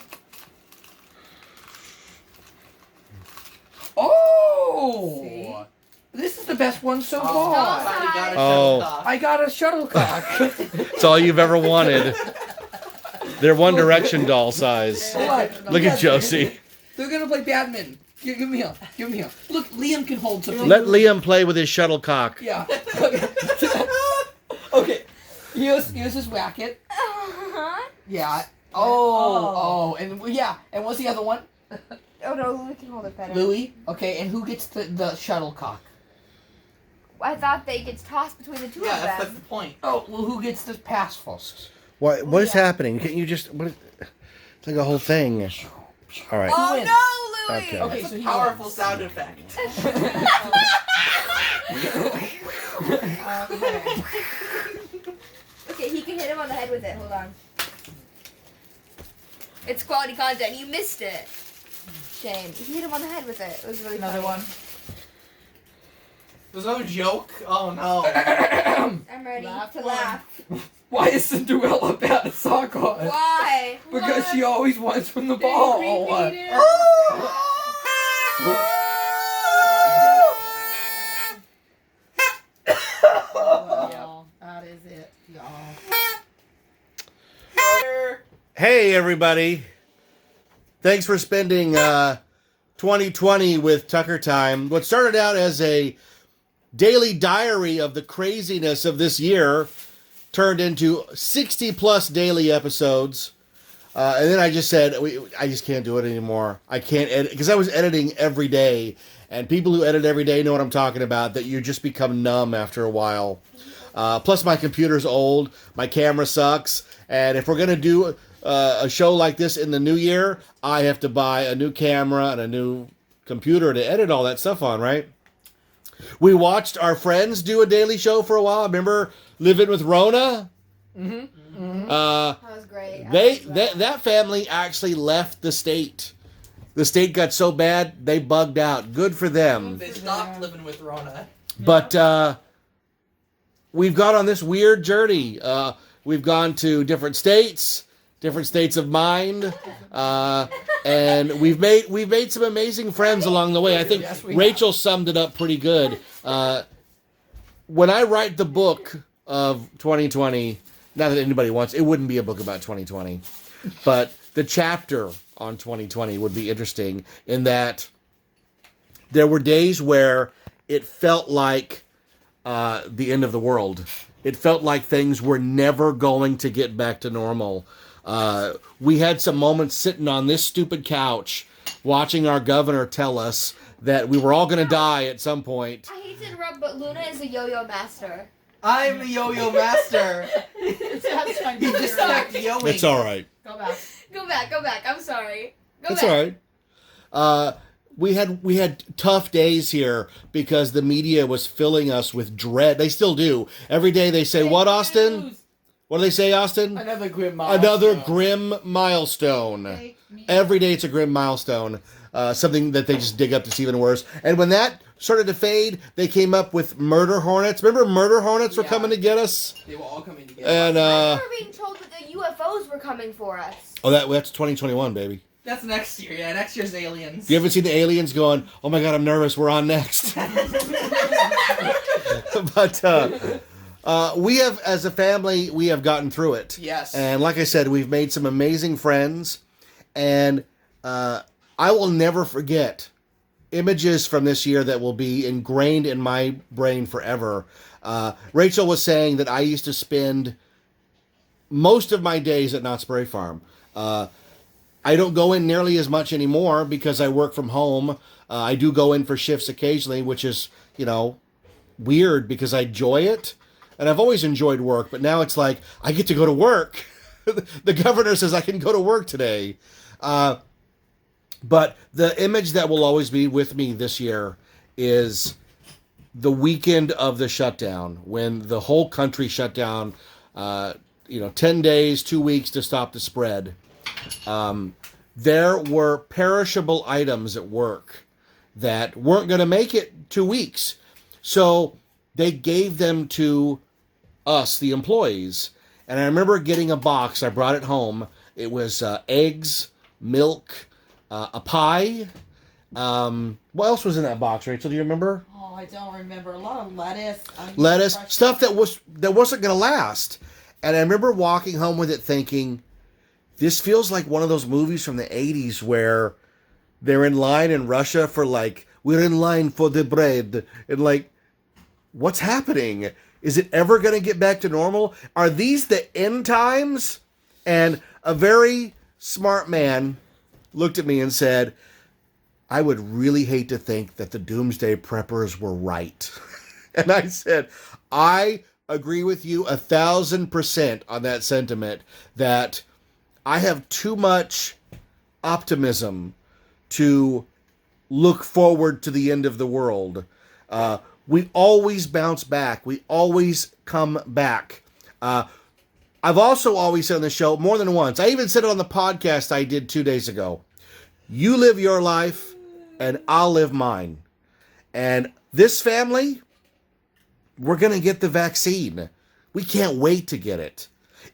Oh! See? This is the best one so Oh, far. finally got a Oh. shuttlecock. I got a shuttlecock. It's all you've ever wanted. They're One Direction doll size. What? Look at Josie. They're gonna play badminton. Give me here. Give me here. Look, Liam can hold something. Let Liam play with his shuttlecock. Yeah. Okay. Here's his racket. Yeah. Oh. And yeah. And what's the other one? Oh no, Louis can hold it better. Louis. Okay. And who gets the shuttlecock? I thought they get tossed between the two Yeah, of that's them. the point. Oh, well, who gets the pass first? What is happening? Can't you just... It's like a whole thing. All right. Who wins? Oh doing? Okay. Okay, so so he powerful wins. sound effect. Okay. Okay, he can hit him on the head with it. Hold on. It's quality content. You missed it. Shame. He hit him on the head with it. It was really Another funny. one. There's another joke? Oh no. I'm ready Laugh to one. laugh. Why is Cinderella bad at soccer? Why? Because she always wants from the ball. Well, that is it, y'all. Hey, everybody. Thanks for spending 2020 with Tucker Time. What started out as a daily diary of the craziness of this year turned into 60-plus daily episodes. And then I just said, I just can't do it anymore. I can't edit, because I was editing every day. And people who edit every day know what I'm talking about, that you just become numb after a while. Plus, my computer's old, my camera sucks, and if we're going to do a show like this in the new year, I have to buy a new camera and a new computer to edit all that stuff on, right? We watched our friends do a daily show for a while. Remember Living with Rona? That was great. That family actually left the state. The state got so bad, they bugged out. Good for them. They stopped living with Rona. But we've gone on this weird journey. We've gone to different states of mind, and we've made some amazing friends along the way. I think Yes, we Rachel summed it up pretty good. When I write the book of 2020, not that anybody wants, it wouldn't be a book about 2020, but the chapter on 2020 would be interesting in that there were days where it felt like the end of the world. It felt like things were never going to get back to normal. We had some moments sitting on this stupid couch watching our governor tell us that we were all going to die at some point. I hate to interrupt, but Luna is a yo-yo master. I'm the yo-yo master. That's fine. He just stopped yoing. It's all right. Go back. Go back. I'm sorry. It's all right. We had tough days here because the media was filling us with dread. They still do. Every day they say, "What, Austin? What do they say, Austin? Another grim milestone. Another grim milestone." Every day it's a grim milestone. Something that they just dig up that's even worse. And when that started to fade, they came up with murder hornets. Remember murder hornets were Yeah. coming to get us? They were all coming together. And I remember being told that the UFOs were coming for us. that's 2021, baby. That's next year. Yeah, next year's aliens. You haven't seen the aliens going, "Oh my God, I'm nervous. We're on next." But we have, as a family, we have gotten through it. Yes. And like I said, we've made some amazing friends. And I will never forget images from this year that will be ingrained in my brain forever. Rachel was saying that I used to spend most of my days at Knott's Berry Farm. I don't go in nearly as much anymore because I work from home. I do go in for shifts occasionally, which is, weird because I enjoy it. And I've always enjoyed work, but now it's like, I get to go to work. The governor says I can go to work today. But the image that will always be with me this year is the weekend of the shutdown, when the whole country shut down, 10 days, 2 weeks to stop the spread. There were perishable items at work that weren't going to make it 2 weeks. So they gave them to us, the employees. And I remember getting a box. I brought it home. It was eggs, milk, a pie. What else was in that box, Rachel? Do you remember? Oh, I don't remember. A lot of lettuce. Lettuce, fresh- stuff that wasn't going to last. And I remember walking home with it thinking, this feels like one of those movies from the 80s where they're in line in Russia for we're in line for the bread. And what's happening? Is it ever going to get back to normal? Are these the end times? And a very smart man looked at me and said, I would really hate to think that the doomsday preppers were right. And I said, I agree with you 1,000% on that sentiment, that I have too much optimism to look forward to the end of the world. We always bounce back. We always come back. I've also always said on the show more than once, I even said it on the podcast I did 2 days ago, you live your life and I'll live mine. And this family, we're going to get the vaccine. We can't wait to get it.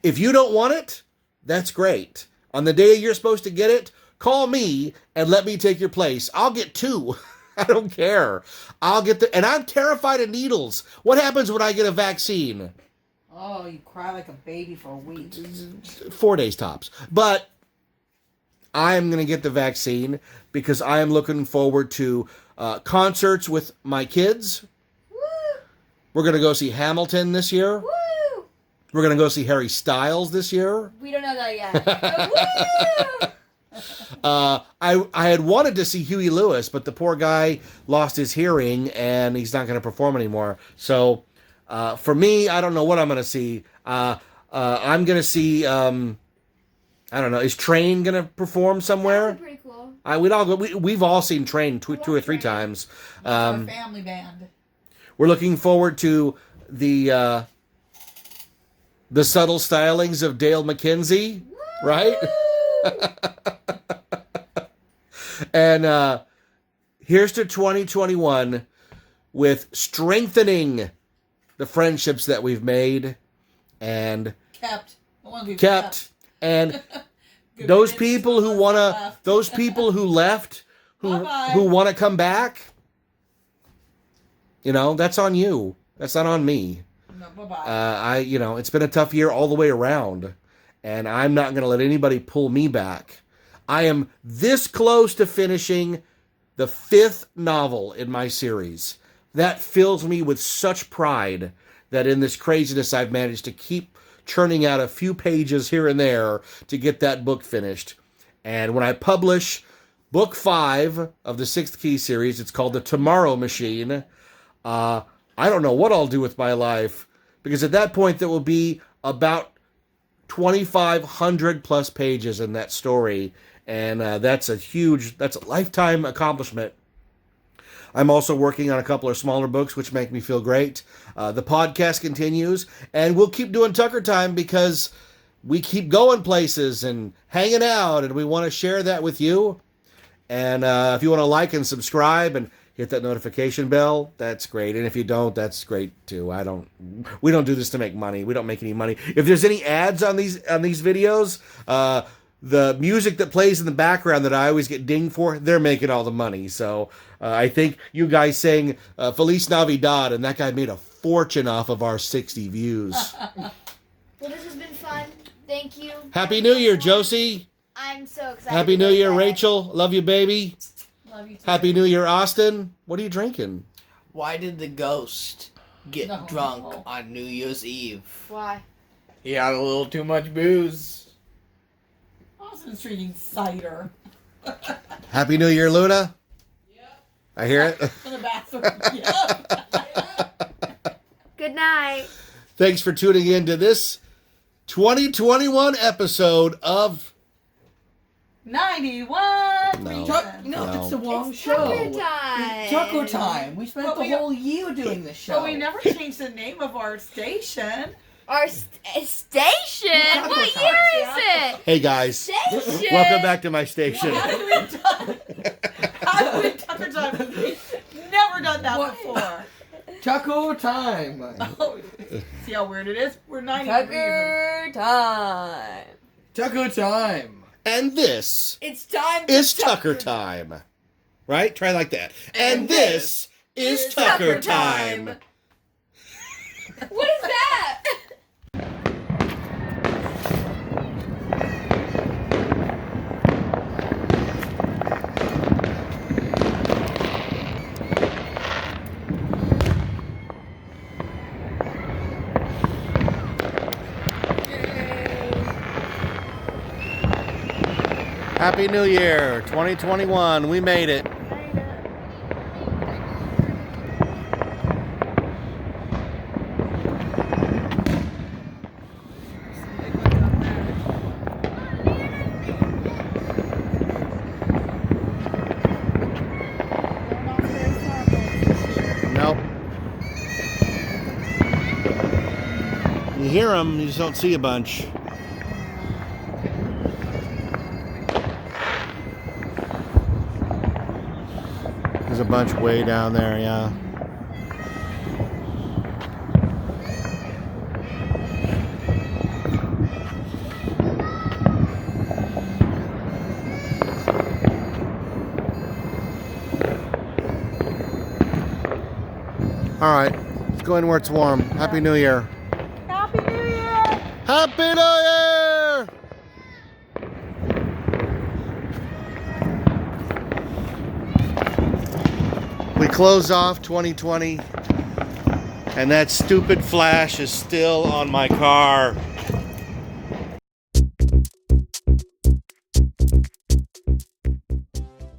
If you don't want it, that's great. On the day you're supposed to get it, call me and let me take your place. I'll get 2. I don't care. And I'm terrified of needles. What happens when I get a vaccine? Oh, you cry like a baby for a week. 4 days tops. But I'm going to get the vaccine because I am looking forward to concerts with my kids. Woo! We're going to go see Hamilton this year. Woo! We're going to go see Harry Styles this year. We don't know that yet. But woo! I had wanted to see Huey Lewis, but the poor guy lost his hearing and he's not going to perform anymore. So for me, I don't know what I'm going to see. I'm going to see, I don't know, is Train going to perform somewhere? Pretty cool. We'd all go. We've all seen Train two or three times. Our family band. We're looking forward to the subtle stylings of Dale McKenzie, right? And here's to 2021 with strengthening the friendships that we've made and Kept. The ones we've kept. And those people who those people who left, Bye-bye. who want to come back, that's on you. That's not on me. No, bye-bye. It's been a tough year all the way around, and I'm not going to let anybody pull me back. I am this close to finishing the 5th novel in my series. That fills me with such pride that in this craziness I've managed to keep churning out a few pages here and there to get that book finished. And when I publish book 5 of the 6th Key series, it's called The Tomorrow Machine, I don't know what I'll do with my life, because at that point there will be about 2,500 plus pages in that story, and that's a lifetime accomplishment. I'm also working on a couple of smaller books, which make me feel great. The podcast continues, and we'll keep doing Tucker Time because we keep going places and hanging out, and we want to share that with you. And if you want to like and subscribe and hit that notification bell, that's great. And if you don't, that's great too. We don't do this to make money. We don't make any money. If there's any ads on these videos, the music that plays in the background that I always get dinged for, they're making all the money. So I think you guys saying Feliz Navidad, and that guy made a fortune off of our 60 views. Well, this has been fun. Thank you. Happy New Year, Josie. I'm so excited. Happy New Year, Rachel. Love you, baby. Love you too. Happy New Year, Austin. What are you drinking? Why did the ghost get No. drunk on New Year's Eve? Why? He had a little too much booze. Austin's drinking cider. Happy New Year, Luna. I hear it. In the bathroom. Yep. Good night. Thanks for tuning in to this 2021 episode of 91. No. No, it's the wrong It's show. Tucker Time. Tucker Time. We spent But the we- whole year doing this show. But we never changed the name of our station. Our station? Tucker What Time. year is it? Hey guys, Station. welcome back to my station. How did we Tucker Time? We've never done that What? before. Tucker Time. Oh, see how weird it is? We're 93. Tucker Time. Tucker Time. And this It's time to is Tucker Time. Right? Try like that. And this is Tucker Time. What is that? Happy New Year, 2021. We made it. hear them, you just don't see a bunch. There's a bunch way down there, yeah. All right, let's go in where it's warm. Happy New Year. Happy New Year! Happy New Year! We close off 2020, and that stupid flash is still on my car.